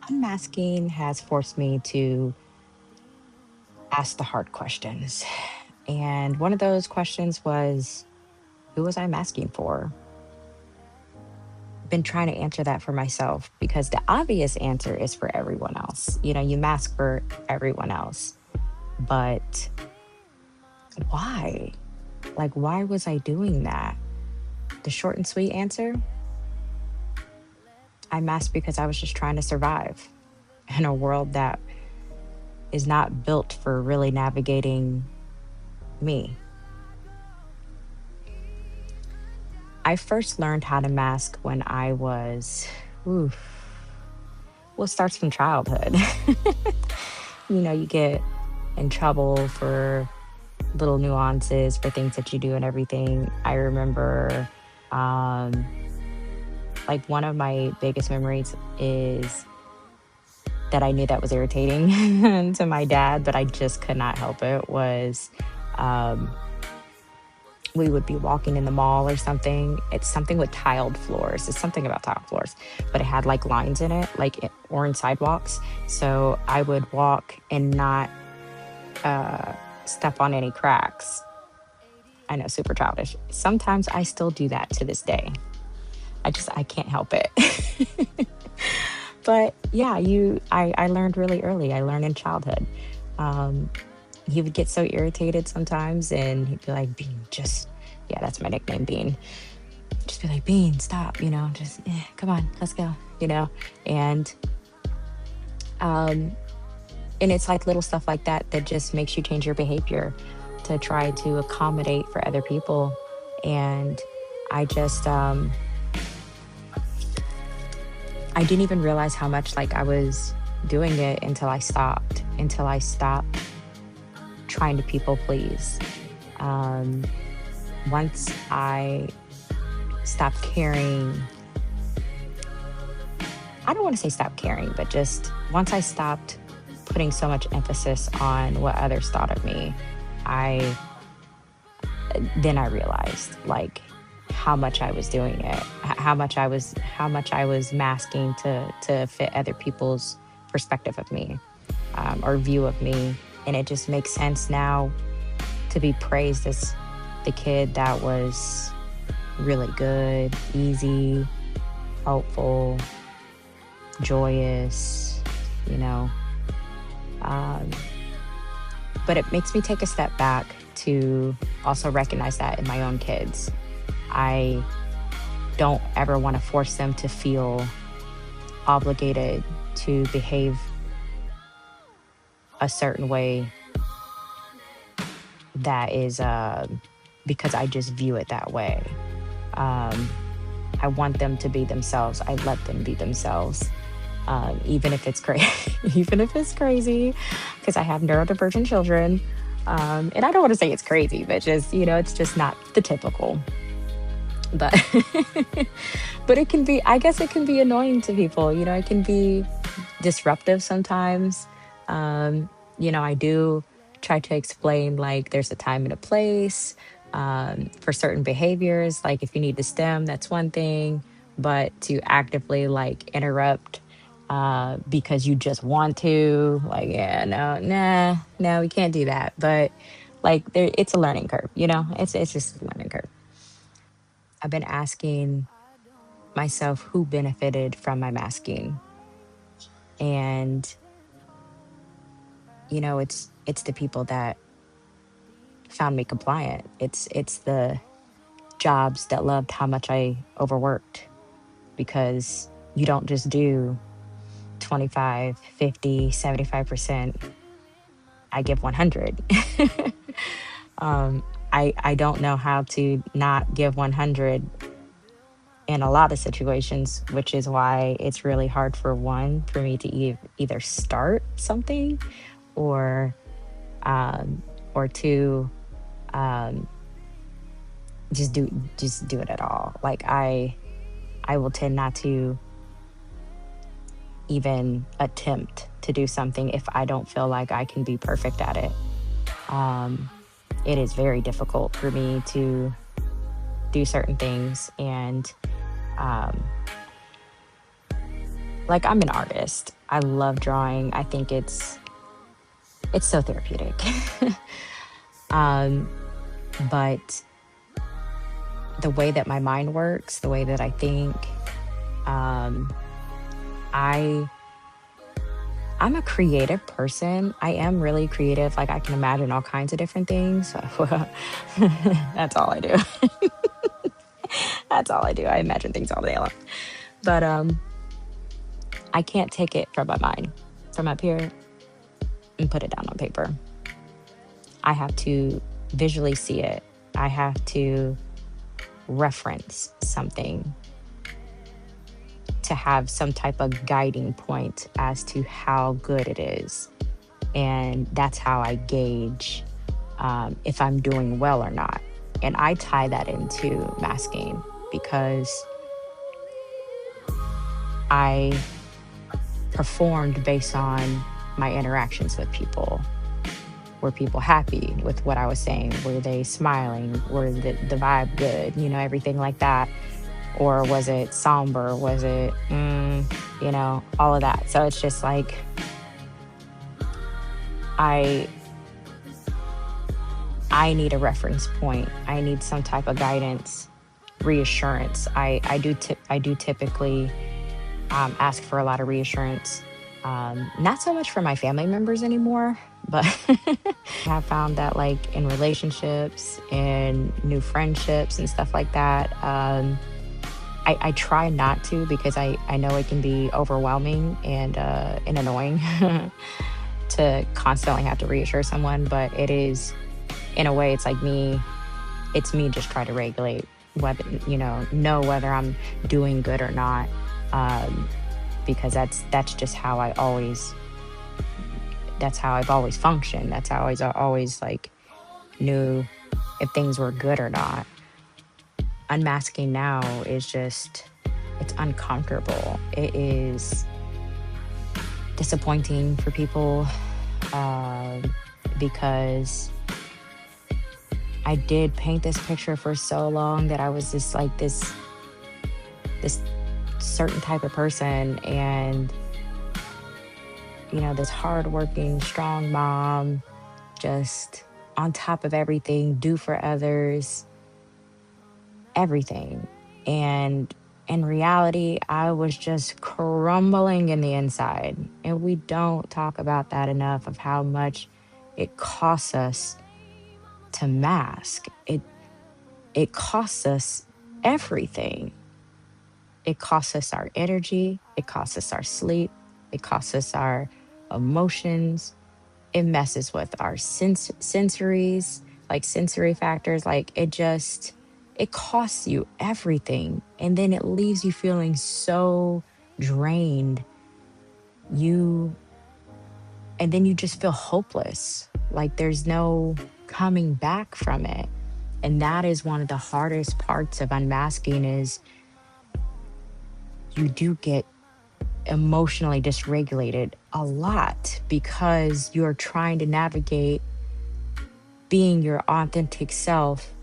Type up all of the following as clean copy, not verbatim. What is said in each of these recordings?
Unmasking has forced me to ask the hard questions. And one of those questions was, who was I masking for? Been trying to answer that for myself because the obvious answer is for everyone else. You mask for everyone else. But why? Like, why was I doing that? The short and sweet answer, I masked because I was just trying to survive in a world that is not built for really navigating me. I first learned how to mask when I was, oof, well, it starts from childhood. You get in trouble for little nuances, for things that you do and everything. I remember, um, like, one of my biggest memories is that I knew that was irritating to my dad, but I just could not help it. Was um, we would be walking in the mall or something. It's something with tiled floors. It's something about tiled floors, but it had like lines in it, like orange sidewalks. So I would walk and not uh, step on any cracks. I know, super childish. Sometimes I still do that to this day. I can't help it. But yeah, I learned really early. I learned in childhood. Um, he would get so irritated sometimes and he'd be like, Bean, just, yeah, that's my nickname, Bean. Just be like, Bean, stop, just, come on, let's go, you know? And, um, and it's like little stuff like that that just makes you change your behavior to try to accommodate for other people. And I just, I didn't even realize how much like I was doing it until I stopped trying to people please. Um, Once I stopped caring, I don't want to say stop caring, but just once I stopped putting so much emphasis on what others thought of me, I then I realized like how much I was doing it, how much I was masking to fit other people's perspective of me, or view of me. And it just makes sense now to be praised as the kid that was really good, easy, helpful, joyous, you know. Um, but it makes me take a step back to also recognize that in my own kids. I don't ever want to force them to feel obligated to behave a certain way that is because I just view it that way. Um, I want them to be themselves. I let them be themselves, even if it's crazy, even if it's crazy, because I have neurodivergent children. And I don't want to say it's crazy, but just it's just not the typical. But but it can be. I guess it can be annoying to people. It can be disruptive sometimes. I do try to explain like there's a time and a place for certain behaviors. Like if you need to stem, that's one thing, but to actively like interrupt because you just want to, like, yeah, no, nah, no, we can't do that. But like there, it's a learning curve. It's just a learning curve. I've been asking myself who benefited from my masking, and it's the people that found me compliant. It's the jobs that loved how much I overworked, because you don't just do 25, 50, 75%. I give 100. um, I don't know how to not give 100 in a lot of situations, which is why it's really hard for me to either start something or um, or two, um, just do it at all. Like I will tend not to even attempt to do something if I don't feel like I can be perfect at it. Um, it is very difficult for me to do certain things. And um, like, I'm an artist. I love drawing. I think it's so therapeutic. um, but the way that my mind works, the way that I think, um, I I'm a creative person. I am really creative. Like, I can imagine all kinds of different things. That's all I do. That's all I do. I imagine things all day long. But I can't take it from my mind, from up here, and put it down on paper. I have to visually see it. I have to reference something to have some type of guiding point as to how good it is. And that's how I gauge if I'm doing well or not. And I tie that into masking because I performed based on my interactions with people. Were people happy with what I was saying? Were they smiling? Were the vibe good? Everything like that. Or was it somber? Was it, all of that? So it's just like, I need a reference point. I need some type of guidance, reassurance. I do typically ask for a lot of reassurance. Not so much for my family members anymore, but I have found that, like, in relationships and new friendships and stuff like that, I try not to, because I know it can be overwhelming and annoying to constantly have to reassure someone. But it is, in a way, it's me just trying to regulate whether, know whether I'm doing good or not. Because that's just how that's how I've always functioned. That's how I always, like, knew if things were good or not. Unmasking now is just, it's uncomfortable. It is disappointing for people, because I did paint this picture for so long that I was just like this certain type of person, and this hardworking, strong mom, just on top of everything, do for others, everything. And in reality, I was just crumbling in the inside. And we don't talk about that enough, of how much it costs us to mask. It costs us everything. It costs us our energy. It costs us our sleep. It costs us our emotions. It messes with our sensories, like sensory factors. Like, it costs you everything. And then it leaves you feeling so drained. And then you just feel hopeless. Like, there's no coming back from it. And that is one of the hardest parts of unmasking, is you do get emotionally dysregulated a lot, because you're trying to navigate being your authentic self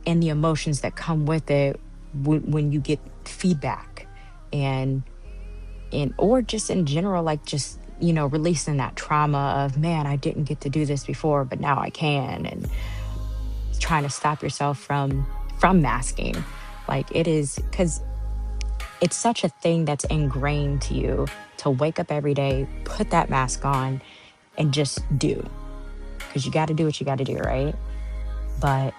and the emotions that come with it when you get feedback, and or just in general, like, just releasing that trauma of, man, I didn't get to do this before, but now I can, and trying to stop yourself from masking. Like, it is, because it's such a thing that's ingrained to you, to wake up every day, put that mask on, and just do. Because you got to do what you got to do, right? But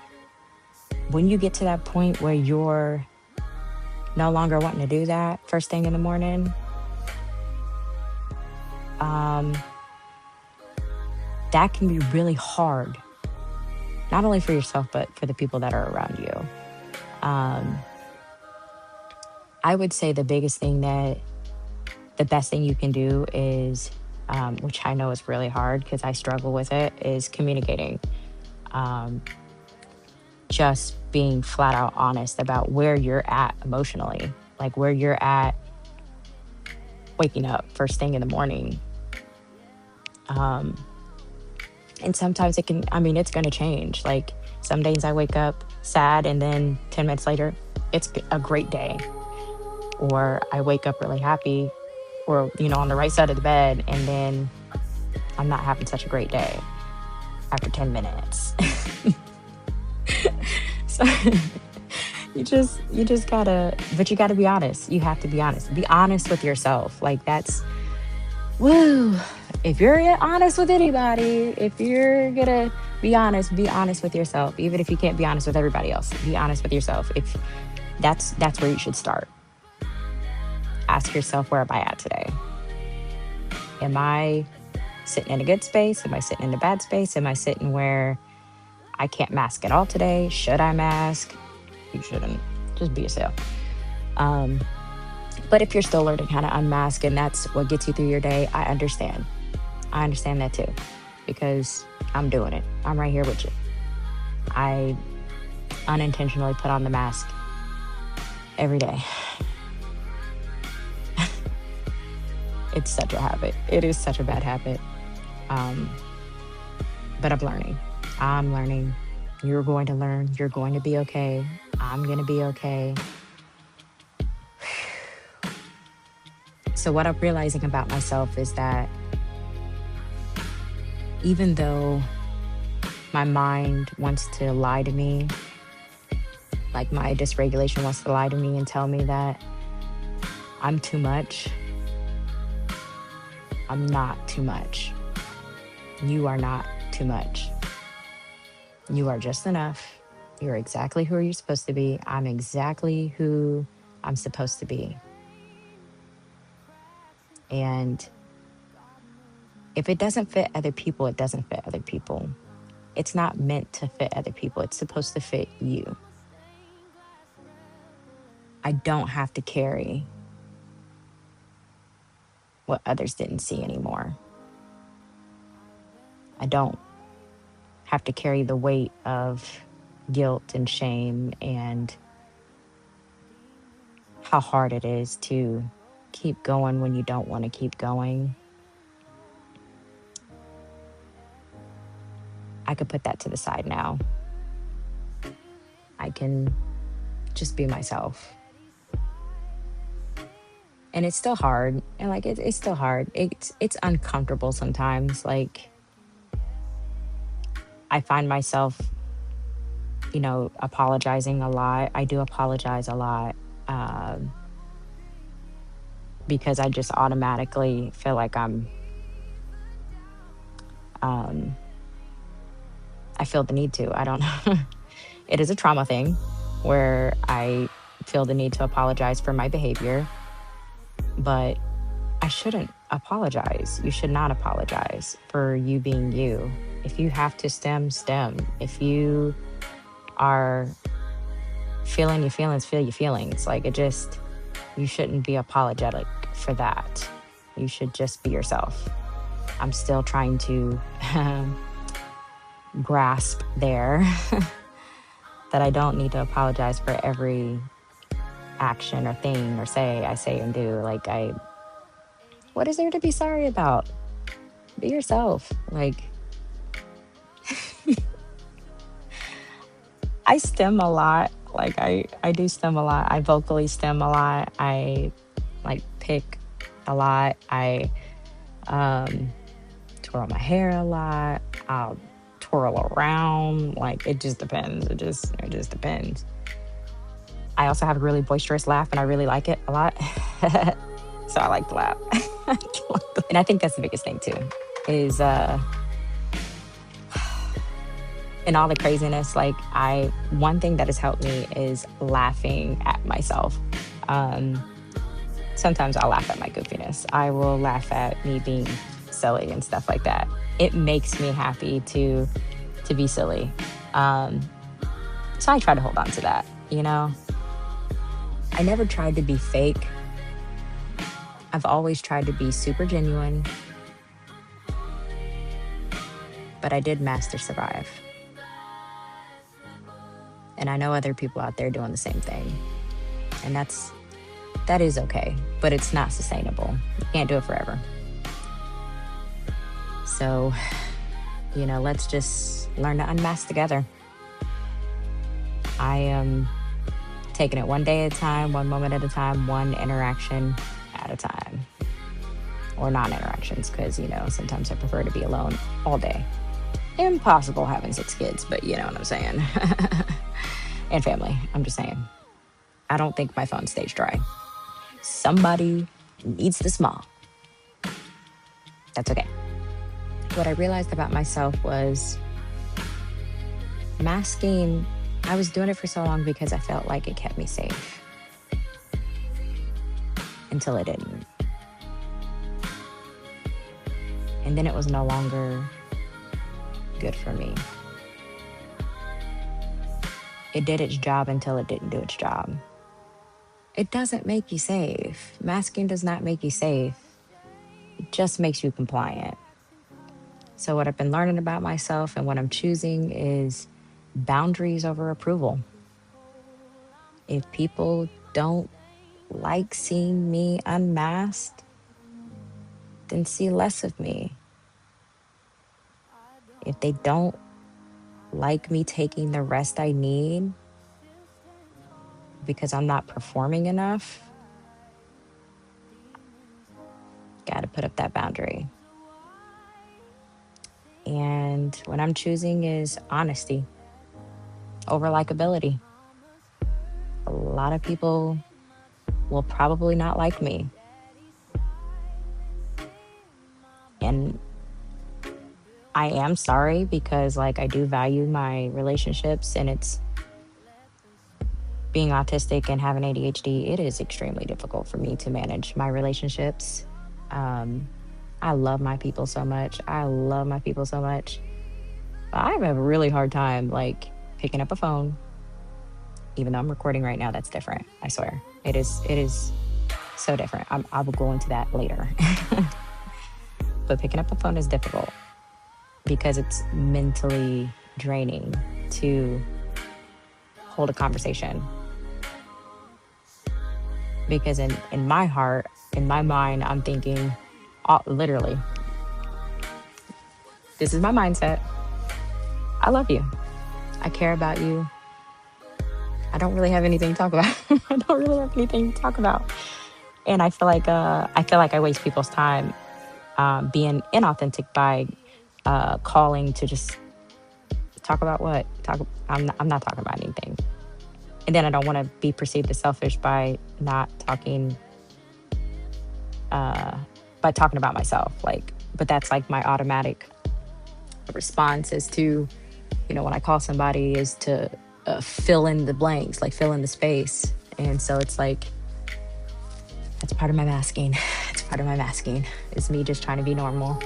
when you get to that point where you're no longer wanting to do that first thing in the morning, that can be really hard, not only for yourself, but for the people that are around you. I would say the best thing you can do is, which I know is really hard because I struggle with it, is communicating. Just being flat out honest about where you're at emotionally, like where you're at waking up first thing in the morning. And sometimes it's going to change. Like, some days I wake up sad, and then 10 minutes later, it's a great day. Or I wake up really happy, or, on the right side of the bed, and then I'm not having such a great day after 10 minutes. So you just gotta, but you gotta be honest. You have to be honest. Be honest with yourself. Like, that's, woo. If you're honest with anybody, if you're gonna be honest with yourself. Even if you can't be honest with everybody else, be honest with yourself. If that's where you should start. Ask yourself, where am I at today? Am I sitting in a good space? Am I sitting in a bad space? Am I sitting where I can't mask at all today? Should I mask? You shouldn't. Just be yourself. Um, but if you're still learning how to unmask and that's what gets you through your day, I understand. I understand that too, because I'm doing it. I'm right here with you. I unintentionally put on the mask every day. It's such a habit. It is such a bad habit. Um, but I'm learning. I'm learning. You're going to learn. You're going to be okay. I'm going to be okay. So what I'm realizing about myself is that even though my mind wants to lie to me, like my dysregulation wants to lie to me and tell me that I'm too much, I'm not too much. You are not too much. You are just enough. You're exactly who you're supposed to be. I'm exactly who I'm supposed to be. And if it doesn't fit other people, it doesn't fit other people. It's not meant to fit other people. It's supposed to fit you. I don't have to carry what others didn't see anymore. I don't have to carry the weight of guilt and shame and how hard it is to keep going when you don't want to keep going. I could put that to the side now. I can just be myself. And it's still hard. And like it's still hard. It's uncomfortable sometimes. Like, I find myself, apologizing a lot. I do apologize a lot. Um, because I just automatically feel like um, I feel the need to. I don't know. It is a trauma thing where I feel the need to apologize for my behavior, but I shouldn't apologize. You should not apologize for you being you. If you have to stem. If you are feeling your feelings, feel your feelings. Like, you shouldn't be apologetic for that. You should just be yourself. I'm still trying to grasp there that I don't need to apologize for every action or thing or I say and do. Like, what is there to be sorry about? Be yourself. Like, I stem a lot. Like, I do stem a lot. I vocally stem a lot. I like pick a lot. I twirl my hair a lot. I'll twirl around. Like, it just depends. It just depends. I also have a really boisterous laugh, and I really like it a lot. So I like to laugh. And I think that's the biggest thing too, is in all the craziness, like, one thing that has helped me is laughing at myself. Sometimes I'll laugh at my goofiness. I will laugh at me being silly and stuff like that. It makes me happy to be silly. So I try to hold on to that, I never tried to be fake. I've always tried to be super genuine. But I did master survive. And I know other people out there doing the same thing. And that is okay, but it's not sustainable. You can't do it forever. So, let's just learn to unmask together. I am taking it one day at a time, one moment at a time, one interaction at a time, or non interactions, because, sometimes I prefer to be alone all day. Impossible having 6 kids, but you know what I'm saying. And family. I'm just saying. I don't think my phone stays dry. Somebody needs the small. That's okay. What I realized about myself was masking. I was doing it for so long because I felt like it kept me safe until it didn't. And then it was no longer good for me. It did its job until it didn't do its job. It doesn't make you safe. Masking does not make you safe. It just makes you compliant. So, what I've been learning about myself and what I'm choosing is boundaries over approval. If people don't like seeing me unmasked, then see less of me. If they don't like me taking the rest I need because I'm not performing enough, got to put up that boundary. And what I'm choosing is honesty over likability. A lot of people will probably not like me. And I am sorry because, like, I do value my relationships, and it's being autistic and having ADHD, it is extremely difficult for me to manage my relationships. Um, I love my people so much. I love my people so much. I have a really hard time, like, picking up a phone. Even though I'm recording right now, that's different. I swear. It is so different. I will go into that later. But picking up a phone is difficult because it's mentally draining to hold a conversation. Because in my heart, in my mind, I'm thinking, literally, this is my mindset. I love you. I care about you. I don't really have anything to talk about. I don't really have anything to talk about. And I feel like I waste people's time being inauthentic by calling to just talk about what? I'm not talking about anything. And then I don't want to be perceived as selfish by not talking, by talking about myself. But that's like my automatic response is to, when I call somebody is to fill in the blanks, like fill in the space. And so it's like, that's part of my masking. It's part of my masking. It's me just trying to be normal.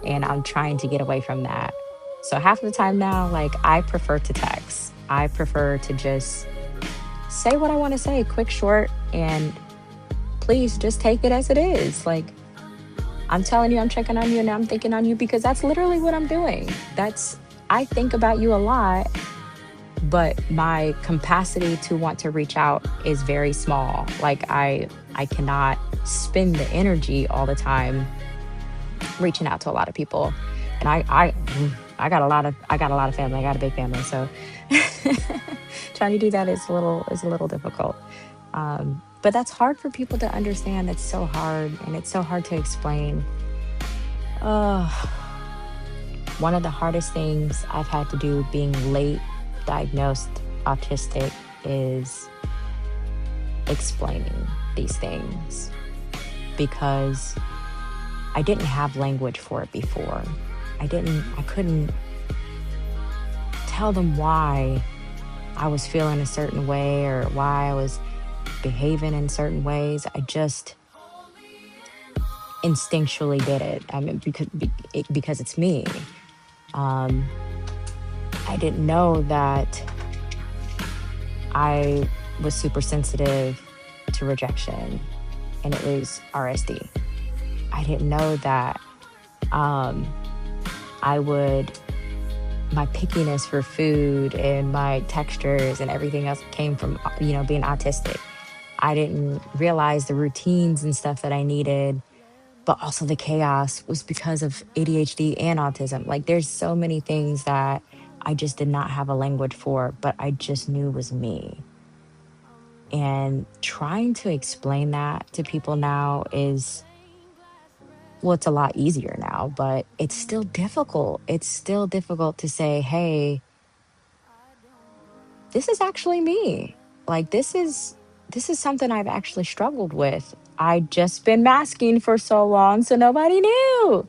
And I'm trying to get away from that. So half of the time now, like, I prefer to text. I prefer to just say what I want to say, quick, short, and please just take it as it is. Like, I'm telling you, I'm checking on you and I'm thinking on you because that's literally what I'm doing. I think about you a lot, but my capacity to want to reach out is very small. Like, I cannot spend the energy all the time reaching out to a lot of people. And I got a lot of family. I got a big family, so trying to do that is a little difficult. But that's hard for people to understand. It's so hard, and it's so hard to explain. One of the hardest things I've had to do being late diagnosed autistic is explaining these things, because I didn't have language for it before. I couldn't tell them why I was feeling a certain way or why I was behaving in certain ways. I just instinctually did it. I mean, because it's me. I didn't know that I was super sensitive to rejection, and it was RSD. I didn't know that my pickiness for food and my textures and everything else came from, being autistic. I didn't realize the routines and stuff that I needed, but also the chaos was because of ADHD and autism. Like, there's so many things that I just did not have a language for, but I just knew was me. And trying to explain that to people now is, well, it's a lot easier now, but it's still difficult. It's still difficult to say, hey, this is actually me. Like this is something I've actually struggled with. I just been masking for so long so nobody knew.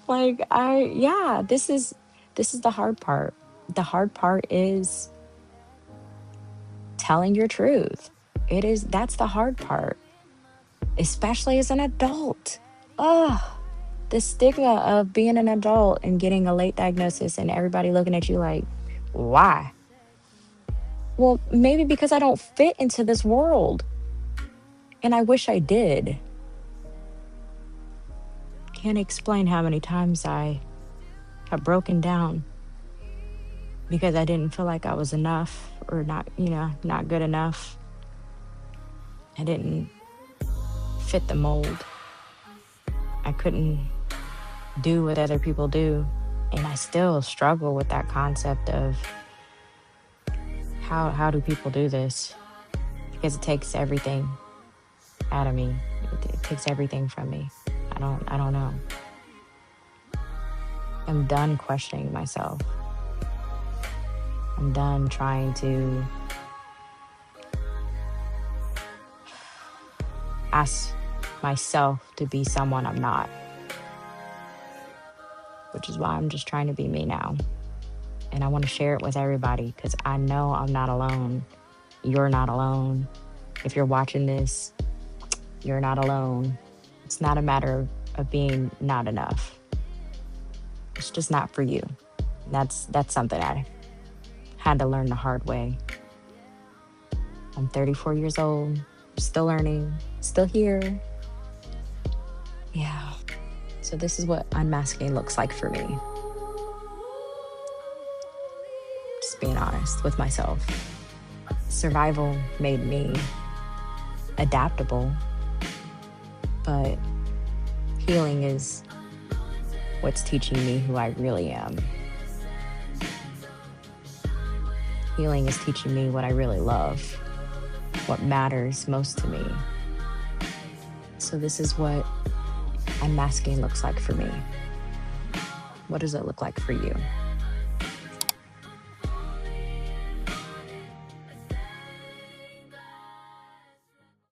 Like yeah, this is the hard part. The hard part is telling your truth. That's the hard part, especially as an adult. Oh, the stigma of being an adult and getting a late diagnosis and everybody looking at you like, why? Well, maybe because I don't fit into this world. And I wish I did. Can't explain how many times I have broken down because I didn't feel like I was enough or not, not good enough. I didn't fit the mold. I couldn't do what other people do. And I still struggle with that concept of how do people do this? Because it takes everything out of me. It takes everything from me. I don't know. I'm done questioning myself. I'm done trying to ask myself to be someone I'm not, which is why I'm just trying to be me now. And I want to share it with everybody because I know I'm not alone. You're not alone. If you're watching this, you're not alone. It's not a matter of being not enough. It's just not for you. That's something I had to learn the hard way. I'm 34 years old, still learning, still here. Yeah. So this is what unmasking looks like for me. Just being honest with myself. Survival made me adaptable, but healing is what's teaching me who I really am. Healing is teaching me what I really love, what matters most to me. So this is what unmasking looks like for me. What does it look like for you?